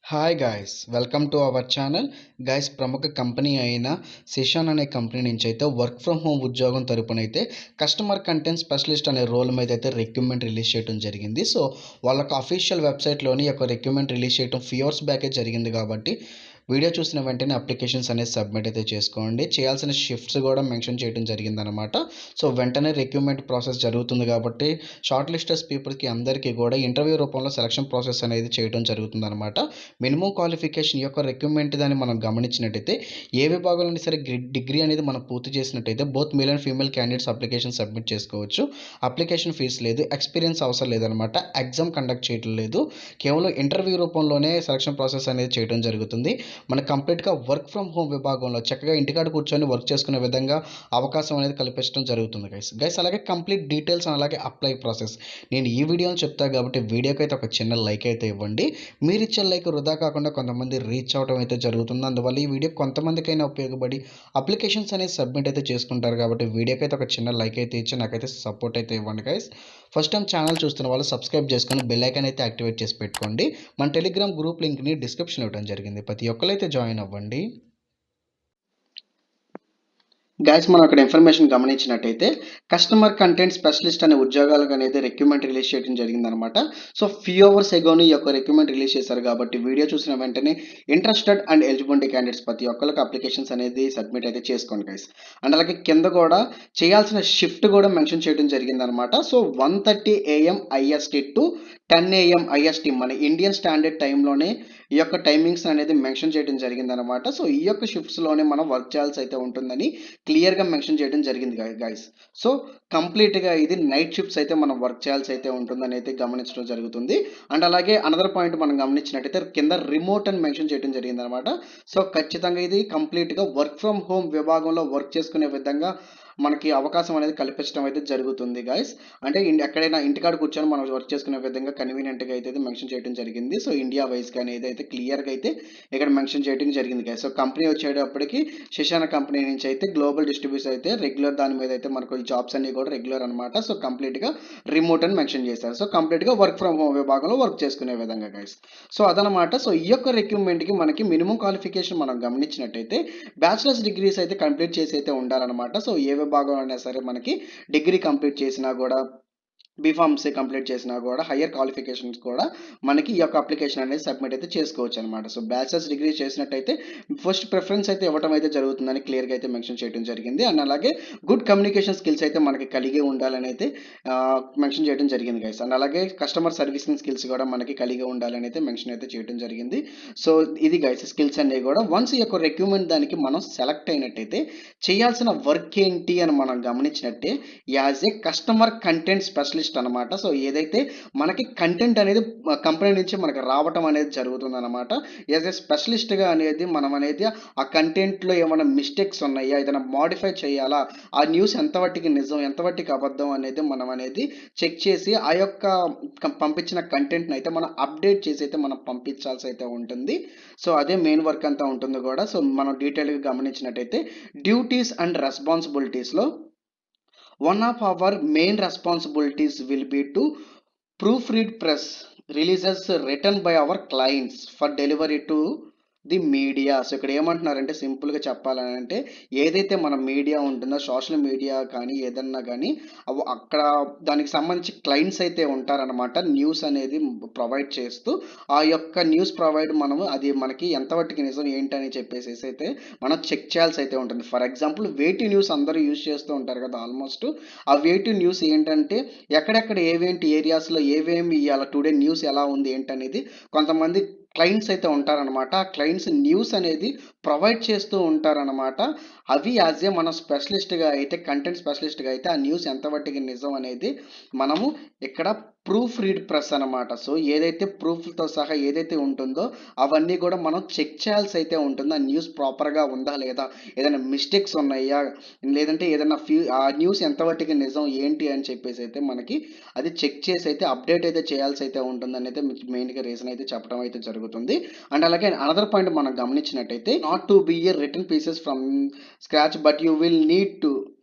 Hi guys, welcome to our channel. Guys, ప్రముఖ company అయిన సిషాన్ అనే కంపెనీ నుంచి అయితే వర్క్ ఫ్రమ్ హోమ్ ఉద్యోగం తరపున అయితే కస్టమర్ కంటెంట్ స్పెషలిస్ట్ అనే రోల్ మీద అయితే రిక్రూట్మెంట్ రిలీజ్ చేయడం జరిగింది. సో వాళ్ళకి అఫీషియల్ వెబ్సైట్లోని ఒక రిక్రూట్మెంట్ రిలీజ్ చేయడం ఫ్యూ అవర్స్ బ్యాకే జరిగింది. కాబట్టి వీడియో చూసిన వెంటనే అప్లికేషన్స్ అనేది సబ్మిట్ అయితే చేసుకోండి. చేయాల్సిన షిఫ్ట్స్ కూడా మెన్షన్ చేయడం జరిగిందనమాట. సో వెంటనే రిక్రూట్మెంట్ ప్రాసెస్ జరుగుతుంది కాబట్టి షార్ట్ లిస్టెస్ పీపుల్కి అందరికీ కూడా ఇంటర్వ్యూ రూపంలో సెలక్షన్ ప్రాసెస్ అనేది చేయడం జరుగుతుందన్నమాట. మినిమం క్వాలిఫికేషన్ యొక్క రిక్రూట్మెంట్ దాన్ని మనం గమనించినట్టయితే ఏ విభాగంలో సరే డిగ్రీ అనేది మనం పూర్తి చేసినట్టయితే both male and female candidates application submit చేసుకోవచ్చు. అప్లికేషన్ ఫీజు లేదు, ఎక్స్పీరియన్స్ అవసరం లేదనమాట, ఎగ్జామ్ కండక్ట్ చేయడం లేదు, కేవలం ఇంటర్వ్యూ రూపంలోనే సెలక్షన్ ప్రాసెస్ అనేది చేయడం జరుగుతుంది. మనకు కంప్లీట్గా వర్క్ ఫ్రమ్ హోమ్ విభాగంలో చక్కగా ఇంటికాడ కూర్చొని వర్క్ చేసుకునే విధంగా అవకాశం అనేది కల్పించడం జరుగుతుంది గైస్. అలాగే కంప్లీట్ డీటెయిల్స్ అలాగే అప్లై ప్రాసెస్ నేను ఈ వీడియోని చెప్తా కాబట్టి వీడియోకి అయితే ఒక చిన్న లైక్ అయితే ఇవ్వండి. మీరు ఇచ్చే లైక్ వృధా కాకుండా కొంతమంది రీచ్ అవడం అయితే జరుగుతుంది. అందువల్ల ఈ వీడియో కొంతమందికైనా ఉపయోగపడి అప్లికేషన్స్ అనేది సబ్మిట్ అయితే చేసుకుంటారు కాబట్టి వీడియోకి అయితే ఒక చిన్న లైక్ అయితే ఇచ్చి నాకైతే సపోర్ట్ అయితే ఇవ్వండి గైస్. ఫస్ట్ టైం ఛానల్ చూస్తున్న వాళ్ళు సబ్స్క్రైబ్ చేసుకొని బెల్ ఐకాన్ అయితే యాక్టివేట్ చేసి పెట్టుకోండి. మన టెలిగ్రామ్ గ్రూప్ లింక్ని డిస్క్రిప్షన్ ఇవ్వడం జరిగింది, ప్రతి ఒక్కరైతే జాయిన్ అవ్వండి. గైస్, మనం అక్కడ ఇన్ఫర్మేషన్ గమనించినట్టయితే కస్టమర్ కంటెంట్ స్పెషలిస్ట్ అనే ఉద్యోగాలకు అనేది రిక్రూట్మెంట్ రిలీజ్ చేయడం జరిగిందనమాట. సో ఫ్యూ అవర్స్ ఎగోని ఈ యొక్క రిక్రూట్మెంట్ రిలీజ్ చేశారు కాబట్టి వీడియో చూసిన వెంటనే ఇంట్రెస్టెడ్ అండ్ ఎలిజిబిలిటీ క్యాండిడేట్స్ ప్రతి ఒక్కరికి అప్లికేషన్స్ అనేది సబ్మిట్ అయితే చేసుకోండి గైస్. అండ్ అలాగే కింద కూడా చేయాల్సిన షిఫ్ట్ కూడా మెన్షన్ చేయడం జరిగిందనమాట. So 1:30 AM IST to 10 AM IST మన ఇండియన్ స్టాండర్డ్ టైంలోనే ఈ యొక్క టైమింగ్స్ అనేది మెన్షన్ చేయడం జరిగిందనమాట. సో ఈ యొక్క షిఫ్ట్స్లోనే మనం వర్క్ చేయాల్సి అయితే ఉంటుందని క్లియర్గా మెన్షన్ చేయడం జరిగింది గైస్. సో కంప్లీట్గా ఇది నైట్ షిఫ్ట్స్ అయితే మనం వర్క్ చేయాల్సి అయితే ఉంటుందని అయితే గమనించడం జరుగుతుంది. అండ్ అలాగే అనదర్ పాయింట్ మనం గమనించినట్టయితే కింద రిమోట్ అని మెన్షన్ చేయడం జరిగింది అనమాట. సో ఖచ్చితంగా ఇది కంప్లీట్గా వర్క్ ఫ్రమ్ హోమ్ విభాగంలో వర్క్ చేసుకునే విధంగా మనకి అవకాశం అనేది కల్పించడం అయితే జరుగుతుంది గైస్. అంటే ఎక్కడైనా ఇంటికాడ కూర్చొని మనం వర్క్ చేసుకునే విధంగా కన్వీనియంట్గా అయితే మెన్షన్ చేయడం జరిగింది. సో ఇండియా వైజ్గా అనేది అయితే క్లియర్గా అయితే ఇక్కడ మెన్షన్ చేయడం జరిగింది గైస్. సో కంపెనీ వచ్చేటప్పటికి శిశాన కంపెనీ నుంచి అయితే గ్లోబల్ డిస్ట్రిబ్యూటర్ అయితే రెగ్యులర్ దాని మీద అయితే మనకు ఈ జాబ్స్ అన్ని కూడా రెగ్యులర్ అనమాట. సో కంప్లీట్గా రిమోట్ అని మెన్షన్ చేశారు. సో కంప్లీట్గా వర్క్ ఫ్రమ్ హోమ్ విభాగంలో వర్క్ చేసుకునే విధంగా గైస్. సో అదనమాట. సో ఈ యొక్క రిక్రూట్మెంట్కి మనకి మినిమం క్వాలిఫికేషన్ మనం గమనించినట్టయితే బ్యాచిలర్స్ డిగ్రీస్ అయితే కంప్లీట్ చేసి అయితే ఉండాలన్నమాట. సో ఏ విభాగం అయినా సరే మనకి డిగ్రీ కంప్లీట్ చేసినా కూడా బీఫార్మసీ కంప్లీట్ చేసినా కూడా హయ్యర్ క్వాలిఫికేషన్స్ కూడా మనకి ఈ యొక్క అప్లికేషన్ అనేది సబ్మిట్ అయితే చేసుకోవచ్చు అనమాట. సో బ్యాచిలర్స్ డిగ్రీ చేసినట్టయితే ఫస్ట్ ప్రిఫరెన్స్ అయితే ఇవ్వడం అయితే జరుగుతుందని క్లియర్గా అయితే మెన్షన్ చేయడం జరిగింది. అండ్ అలాగే గుడ్ కమ్యూనికేషన్ స్కిల్స్ అయితే మనకి కలిగి ఉండాలని అయితే మెన్షన్ చేయడం జరిగింది గైస్. అండ్ అలాగే కస్టమర్ సర్వీసింగ్ స్కిల్స్ కూడా మనకి కలిగి ఉండాలని అయితే మెన్షన్ అయితే చేయడం జరిగింది. సో ఇది గైస్ స్కిల్స్ అనేవి కూడా వన్స్ ఈ యొక్క రిక్రూట్మెంట్ దానికి మనం సెలెక్ట్ అయినట్టయితే చేయాల్సిన వర్క్ ఏంటి అని మనం గమనించినట్టే as a customer content specialist అనమాట. సో ఏదైతే మనకి కంటెంట్ అనేది కంపెనీ నుంచి మనకి రావటం అనేది జరుగుతుంది అనమాట. యాజ్ ఏ స్పెషలిస్ట్గా అనేది మనం అనేది ఆ కంటెంట్లో ఏమైనా మిస్టేక్స్ ఉన్నాయా, ఏదైనా మాడిఫై చేయాలా, ఆ న్యూస్ ఎంతవరకు నిజం ఎంతవరకు అబద్ధం అనేది మనం అనేది చెక్ చేసి ఆ యొక్క పంపించిన కంటెంట్ని అయితే మనం అప్డేట్ చేసి అయితే మనం పంపించాల్సి అయితే ఉంటుంది. సో అదే మెయిన్ వర్క్ అంతా ఉంటుంది కూడా. సో మనం డీటెయిల్గా గమనించినట్టయితే డ్యూటీస్ అండ్ రెస్పాన్సిబిలిటీస్లో one of our main responsibilities will be to proofread press releases written by our clients for delivery to the media. So ఇక్కడ ఏమంటున్నారంటే సింపుల్గా చెప్పాలంటే ఏదైతే మన మీడియా ఉంటుందో సోషల్ మీడియా కానీ ఏదన్నా కానీ అక్కడ దానికి సంబంధించి క్లయింట్స్ అయితే ఉంటారనమాట. న్యూస్ అనేది ప్రొవైడ్ చేస్తూ ఆ యొక్క న్యూస్ ప్రొవైడ్ మనము అది మనకి ఎంతవరకు నిజం ఏంటని చెప్పేసి అయితే మనం చెక్ చేయాల్సి అయితే ఉంటుంది. ఫర్ ఎగ్జాంపుల్ వేటి న్యూస్ అందరూ యూజ్ చేస్తూ ఉంటారు కదా ఆల్మోస్ట్. ఆ వేటి న్యూస్ ఏంటంటే ఎక్కడెక్కడ ఏవేంటి ఏరియాస్లో ఏవేమి ఇవాళ టుడే న్యూస్ ఎలా ఉంది ఏంటనేది కొంతమంది క్లయింట్స్ అయితే ఉంటారనమాట. ఆ క్లయింట్స్ న్యూస్ అనేది ప్రొవైడ్ చేస్తూ ఉంటారనమాట. అవి యాజ్ ఏ మన స్పెషలిస్ట్గా అయితే కంటెంట్ స్పెషలిస్ట్గా అయితే ఆ న్యూస్ ఎంతవరకు నిజం అనేది మనము ఇక్కడ ప్రూఫ్ రీడ్ ప్రెస్ అనమాట. సో ఏదైతే ప్రూఫ్తో సహా ఏదైతే ఉంటుందో అవన్నీ కూడా మనం చెక్ చేయాల్సి అయితే ఉంటుంది. ఆ న్యూస్ ప్రాపర్గా ఉందా లేదా, ఏదైనా మిస్టేక్స్ ఉన్నాయా, లేదంటే ఏదైనా ఆ న్యూస్ ఎంతవరకు నిజం ఏంటి అని చెప్పేసి అయితే మనకి అది చెక్ చేసి అయితే అప్డేట్ అయితే చేయాల్సి అయితే ఉంటుందని అయితే మెయిన్గా రీజన్ అయితే చెప్పడం అయితే జరుగుతుంది. అండ్ అలాగే అనదర్ పాయింట్ మనం గమనించినట్టయితే not to be a return pieces from scratch but you will need to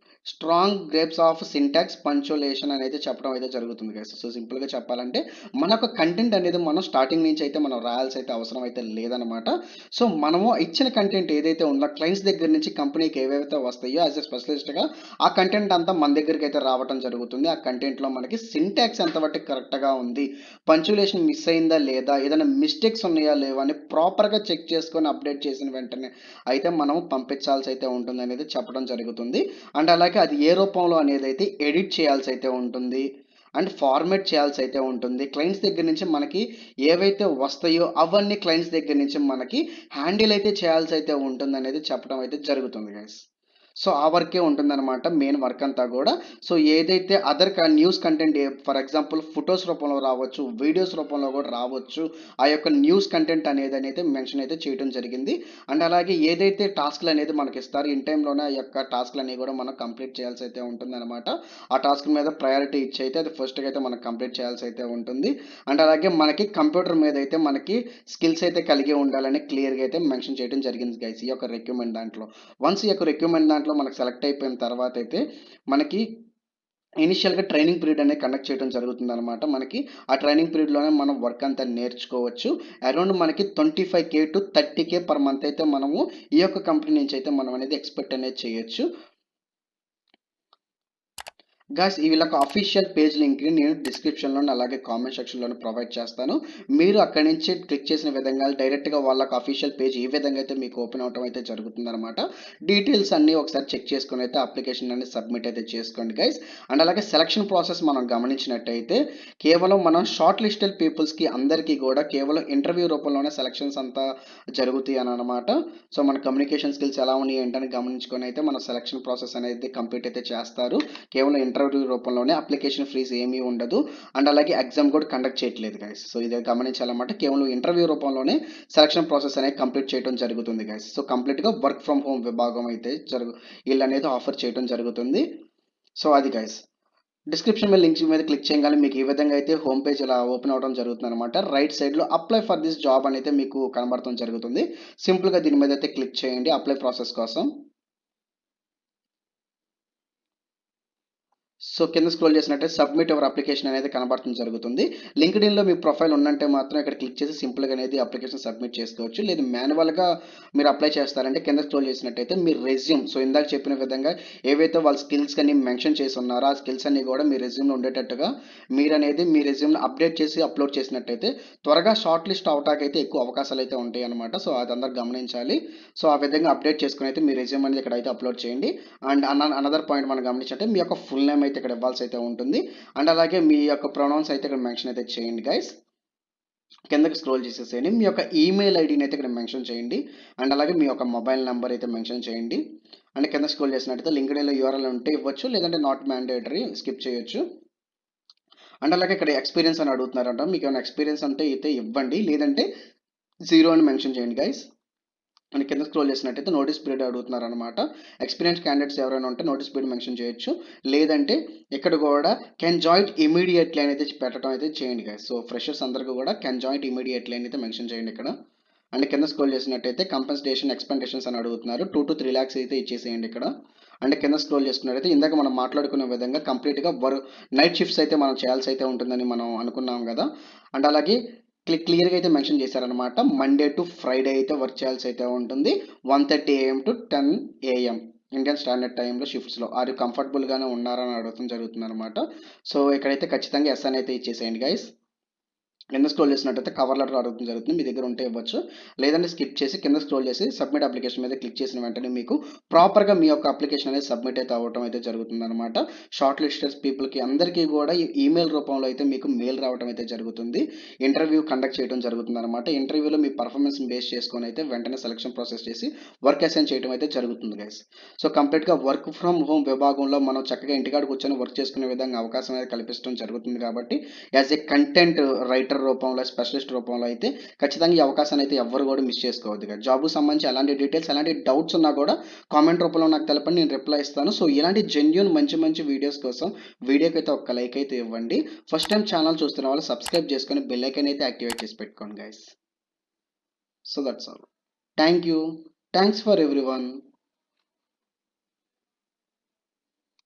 strong grapes of syntax punctuation అనేది చెప్పడం అయితే జరుగుతుంది గైస్. సో సింపుల్గా చెప్పాలంటే మన యొక్క కంటెంట్ అనేది మనం స్టార్టింగ్ నుంచి అయితే మనం రాయాల్సి అయితే అవసరం అయితే లేదనమాట. సో మనము ఇచ్చిన కంటెంట్ ఏదైతే ఉందో క్లయింట్స్ దగ్గర నుంచి కంపెనీకి ఏవైతే వస్తాయో యాజ్ ఎ స్పెషలిస్ట్గా ఆ కంటెంట్ అంతా మన దగ్గరికి అయితే రావడం జరుగుతుంది. ఆ కంటెంట్లో మనకి సింటాక్స్ ఎంతవరకు కరెక్ట్గా ఉంది, పంచులేషన్ మిస్ అయిందా లేదా, ఏదైనా మిస్టేక్స్ ఉన్నాయా లేవా అని ప్రాపర్గా చెక్ చేసుకొని అప్డేట్ చేసిన వెంటనే అయితే మనం పంపించాల్సి అయితే ఉంటుంది అనేది చెప్పడం జరుగుతుంది. అండ్ అలాగే అది ఏ రూపంలో అనేది అయితే ఎడిట్ చేయాల్సి అయితే ఉంటుంది అండ్ ఫార్మేట్ చేయాల్సి అయితే ఉంటుంది. క్లయింట్స్ దగ్గర నుంచి మనకి ఏవైతే వస్తాయో అవన్నీ క్లయింట్స్ దగ్గర నుంచి మనకి హ్యాండిల్ అయితే చేయాల్సి అయితే ఉంటుంది అనేది చెప్పడం అయితే జరుగుతుంది గైస్. సో ఆ వర్కే ఉంటుందన్నమాట మెయిన్ వర్క్ అంతా కూడా. సో ఏదైతే other news content for example photos రూపంలో రావచ్చు, వీడియోస్ రూపంలో కూడా రావచ్చు. ఆ యొక్క న్యూస్ కంటెంట్ అనేది అయితే మెన్షన్ అయితే చేయడం జరిగింది. అండ్ అలాగే ఏదైతే టాస్క్లు అనేది మనకి ఇస్తారు ఇన్ టైంలోనే ఆ యొక్క టాస్క్లు అనేవి కూడా మనం కంప్లీట్ చేయాల్సి అయితే ఉంటుందన్నమాట. ఆ టాస్క్ మీద ప్రయారిటీ ఇచ్చి అయితే అది ఫస్ట్గా అయితే మనం కంప్లీట్ చేయాల్సి అయితే ఉంటుంది. అండ్ అలాగే మనకి కంప్యూటర్ మీద అయితే మనకి స్కిల్స్ అయితే కలిగి ఉండాలని క్లియర్గా అయితే మెన్షన్ చేయడం జరిగింది గైస్ ఈ యొక్క రిక్రూట్మెంట్ దాంట్లో. వన్స్ ఈ యొక్క రిక్రూట్మెంట్ దాంట్లో మనకు సెలెక్ట్ అయిపోయిన తర్వాత అయితే మనకి ఇనిషియల్గా ట్రైనింగ్ పీరియడ్ అనేది కండక్ట్ చేయడం జరుగుతుంది అనమాట. మనకి ఆ ట్రైనింగ్ పీరియడ్లోనే మనం వర్క్ అంతా నేర్చుకోవచ్చు. అరౌండ్ మనకి 25K to 30K per month అయితే మనము ఈ యొక్క కంపెనీ నుంచి అయితే మనం అనేది ఎక్స్పెక్ట్ అనేది చేయొచ్చు. గాయ్స్ ఈ వీళ్ళకి అఫీషియల్ పేజ్ లింక్ని నేను డిస్క్రిప్షన్లో అలాగే కామెంట్ సెక్షన్లో ప్రొవైడ్ చేస్తాను. మీరు అక్కడి నుంచి క్లిక్ చేసిన విధంగా డైరెక్ట్గా వాళ్ళకి అఫీషియల్ పేజ్ ఈ విధంగా అయితే మీకు ఓపెన్ అవడం అయితే జరుగుతుందన్నమాట. డీటెయిల్స్ అన్నీ ఒకసారి చెక్ చేసుకుని అయితే అప్లికేషన్ అనేది సబ్మిట్ అయితే చేసుకోండి గైస్. అండ్ అలాగే సెలక్షన్ ప్రాసెస్ మనం గమనించినట్టయితే కేవలం మనం షార్ట్ లిస్టెడ్ పీపుల్స్కి అందరికీ కూడా కేవలం ఇంటర్వ్యూ రూపంలోనే సెలక్షన్స్ అంతా జరుగుతాయి అని అనమాట. సో మన కమ్యూనికేషన్ స్కిల్స్ ఎలా ఉన్నాయి ఏంటని గమనించుకొని అయితే మన సెలక్షన్ ప్రాసెస్ అనేది కంప్లీట్ అయితే చేస్తారు. కేవలం ఇంటర్వ్యూ రూపంలోనే, అప్లికేషన్ ఫీజ్ ఏమీ ఉండదు. అండ్ అలాగే ఎగ్జామ్ కూడా కండక్ట్ చేయట్లేదు గైస్. సో ఇది గమనించాలన్నమాట. కేవలం ఇంటర్వ్యూ రూపంలోనే సెలక్షన్ ప్రాసెస్ అనేది కంప్లీట్ చేయడం జరుగుతుంది గైస్. సో కంప్లీట్గా వర్క్ ఫ్రమ్ హోమ్ విభాగం అయితే వీళ్ళు అనేది ఆఫర్ చేయడం జరుగుతుంది. సో అది గైస్. డిస్క్రిప్షన్ మీద లింక్స్ మీద క్లిక్ చేయగానే మీకు ఈ విధంగా అయితే హోమ్ పేజ్ ఇలా ఓపెన్ అవడం జరుగుతుంది అనమాట. రైట్ సైడ్లో అప్లై ఫర్ దిస్ జాబ్ అని అయితే మీకు కనబడటం జరుగుతుంది. సింపుల్గా దీని మీద అయితే క్లిక్ చేయండి అప్లై ప్రాసెస్ కోసం. సో కింద స్క్రోల్ చేసినట్టే సబ్మిట్ యువర్ అప్లికేషన్ అనేది కనబడటం జరుగుతుంది. లింక్డ్ఇన్లో మీ ప్రొఫైల్ ఉన్నంటే మాత్రం ఇక్కడ క్లిక్ చేసి సింపుల్గా అనేది అప్లికేషన్ సబ్మిట్ చేసుకోవచ్చు. లేదు మాన్యువల్గా మీరు అప్లై చేస్తారంటే కింద స్క్రోల్ చేసినట్టయితే మీ రెజ్యూమ్, సో ఇందాక చెప్పిన విధంగా ఏవైతే వాళ్ళ స్కిల్స్ కానీ మెన్షన్ చేసి ఉన్నారో ఆ స్కిల్స్ అన్ని కూడా మీ రెజ్యూమ్లో ఉండేటట్టుగా మీరు అనేది మీ రెజ్యూమ్ని అప్డేట్ చేసి అప్లోడ్ చేసినట్టయితే త్వరగా షార్ట్ లిస్ట్ అవటానికి అయితే ఎక్కువ అవకాశాలు అయితే ఉంటాయి అనమాట. సో అది అందరు గమనించాలి. సో ఆ విధంగా అప్డేట్ చేసుకుని అయితే మీ రెజ్యూమ్ అనేది ఇక్కడ అయితే అప్లోడ్ చేయండి. అండ్ అనదర్ పాయింట్ మనం గమనించంటే మీ యొక్క ఫుల్ నేమ్ అయితే ఇక్కడ ఇవ్వాల్సి అయితే ఉంటుంది. అండ్ అలాగే మీ యొక్క ప్రొనౌన్స్ అయితే ఇక్కడ మెన్షన్ అయితే చేయండి గైస్. కిందకి స్క్రోల్ చేసేసేయండి. మీ యొక్క ఈమెయిల్ ఐడిని అయితే ఇక్కడ మెన్షన్ చేయండి. అండ్ అలాగే మీ యొక్క మొబైల్ నెంబర్ అయితే మెన్షన్ చేయండి. అండ్ కింద స్క్రోల్ చేసినట్టయితే లింక్డ్ఇన్లో యూఆర్ఎల్ ఉంటే ఇవ్వచ్చు, లేదంటే నాట్ మ్యాండేటరీ స్కిప్ చేయొచ్చు. అండ్ అలాగే ఇక్కడ ఎక్స్పీరియన్స్ అని అడుగుతున్నారంట. మీకు ఏమైనా ఎక్స్పీరియన్స్ అంటే అయితే ఇవ్వండి, లేదంటే 0 అని మెన్షన్ చేయండి గైస్. అండ్ కింద స్క్రోల్ చేసినట్టయితే నోటీస్ పీరియడ్ అడుగుతున్నారు అనమాట. ఎక్స్పీరియన్స్ క్యాండిడేట్స్ ఎవరైనా ఉంటే నోటీస్ పీరియడ్ మెన్షన్ చేయొచ్చు, లేదంటే ఇక్కడ కూడా కెన్ జాయిన్ ఇమీడియట్లీ అనేది పెట్టడం అయితే చేయండి గైస్. సో ఫ్రెషర్స్ అందరికీ కూడా కెన్ జాయిన్ ఇమీడియట్లీ అని అయితే మెన్షన్ చేయండి ఇక్కడ. అండ్ కింద స్క్రోల్ చేసినట్టయితే కంపెన్సేషన్ ఎక్స్పెక్టేషన్స్ అని అడుగుతున్నారు. 2 to 3 lakhs అయితే ఇచ్చేసేయండి ఇక్కడ. అండ్ కింద స్క్రోల్ చేసుకున్నట్టయితే ఇందాక మనం మాట్లాడుకునే విధంగా కంప్లీట్గా నైట్ షిఫ్ట్స్ అయితే మనం చేయాల్సి అయితే ఉంటుందని మనం అనుకున్నాం కదా. అండ్ అలాగే క్లియర్గా అయితే మెన్షన్ చేశారనమాట. మండే టు ఫ్రైడే అయితే వర్క్ చేయాల్సి అయితే ఉంటుంది. 1:30 AM to 10 AM Indian standard టైంలో షిఫ్ట్స్లో. అది కంఫర్టబుల్గానే ఉన్నారని అడగడం జరుగుతుంది అనమాట. సో ఇక్కడైతే ఖచ్చితంగా ఎస్ అని అయితే ఇచ్చేసేయండి గైస్. కింద స్క్రోల్ చేసినట్టయితే కవర్ లెటర్ అడుగుతుంది జరుగుతుంది. మీ దగ్గర ఉంటే ఇవ్వచ్చు, లేదంటే స్కిప్ చేసి కింద స్క్రోల్ చేసి సబ్మిట్ అప్లికేషన్ మీద క్లిక్ చేసిన వెంటనే మీకు ప్రాపర్గా మీ యొక్క అప్లికేషన్ అనేది సబ్మిట్ అయితే అవ్వడం అయితే జరుగుతుంది అనమాట. షార్ట్ లిస్టెడ్ పీపుల్కి అందరికీ కూడా ఈ ఈమెయిల్ రూపంలో అయితే మీకు మెయిల్ రావడం అయితే జరుగుతుంది. ఇంటర్వ్యూ కండక్ట్ చేయడం జరుగుతుంది అనమాట. ఇంటర్వ్యూలో మీ పర్ఫార్మెన్స్ బేస్ చేసుకొని అయితే వెంటనే సెలక్షన్ ప్రాసెస్ చేసి వర్క్ అసైన్ చేయడం అయితే జరుగుతుంది గైస్. సో కంప్లీట్గా వర్క్ ఫ్రమ్ హోమ్ విభాగంలో మనం చక్కగా ఇంటికాడ కూర్చొని వర్క్ చేసుకునే విధంగా అవకాశం అనేది కల్పించడం జరుగుతుంది కాబట్టి యాజ్ ఏ కంటెంట్ రైటర్ రూపంలో, స్పెషలిస్ట్ రూపంలో అయితే ఖచ్చితంగా ఈ అవకాశాన్ని అయితే ఎవ్వరు కూడా మిస్ చేసుకోవద్దు. జాబ్కు సంబంధించి ఎలాంటి డీటెయిల్స్, ఎలాంటి డౌట్స్ ఉన్నా కూడా కామెంట్ రూపంలో నాకు తెలపండి, నేను రిప్లై ఇస్తాను. సో ఇలాంటి జెన్యూన్ మంచి వీడియోస్ కోసం వీడియోకి అయితే ఒక లైక్ అయితే ఇవ్వండి. ఫస్ట్ టైం ఛానల్ చూస్తున్న వాళ్ళు సబ్స్క్రైబ్ చేసుకొని బెల్ ఐకాన్ అయితే యాక్టివేట్ చేసి పెట్టుకోండి guys. So that's all. Thank you. Thanks for everyone.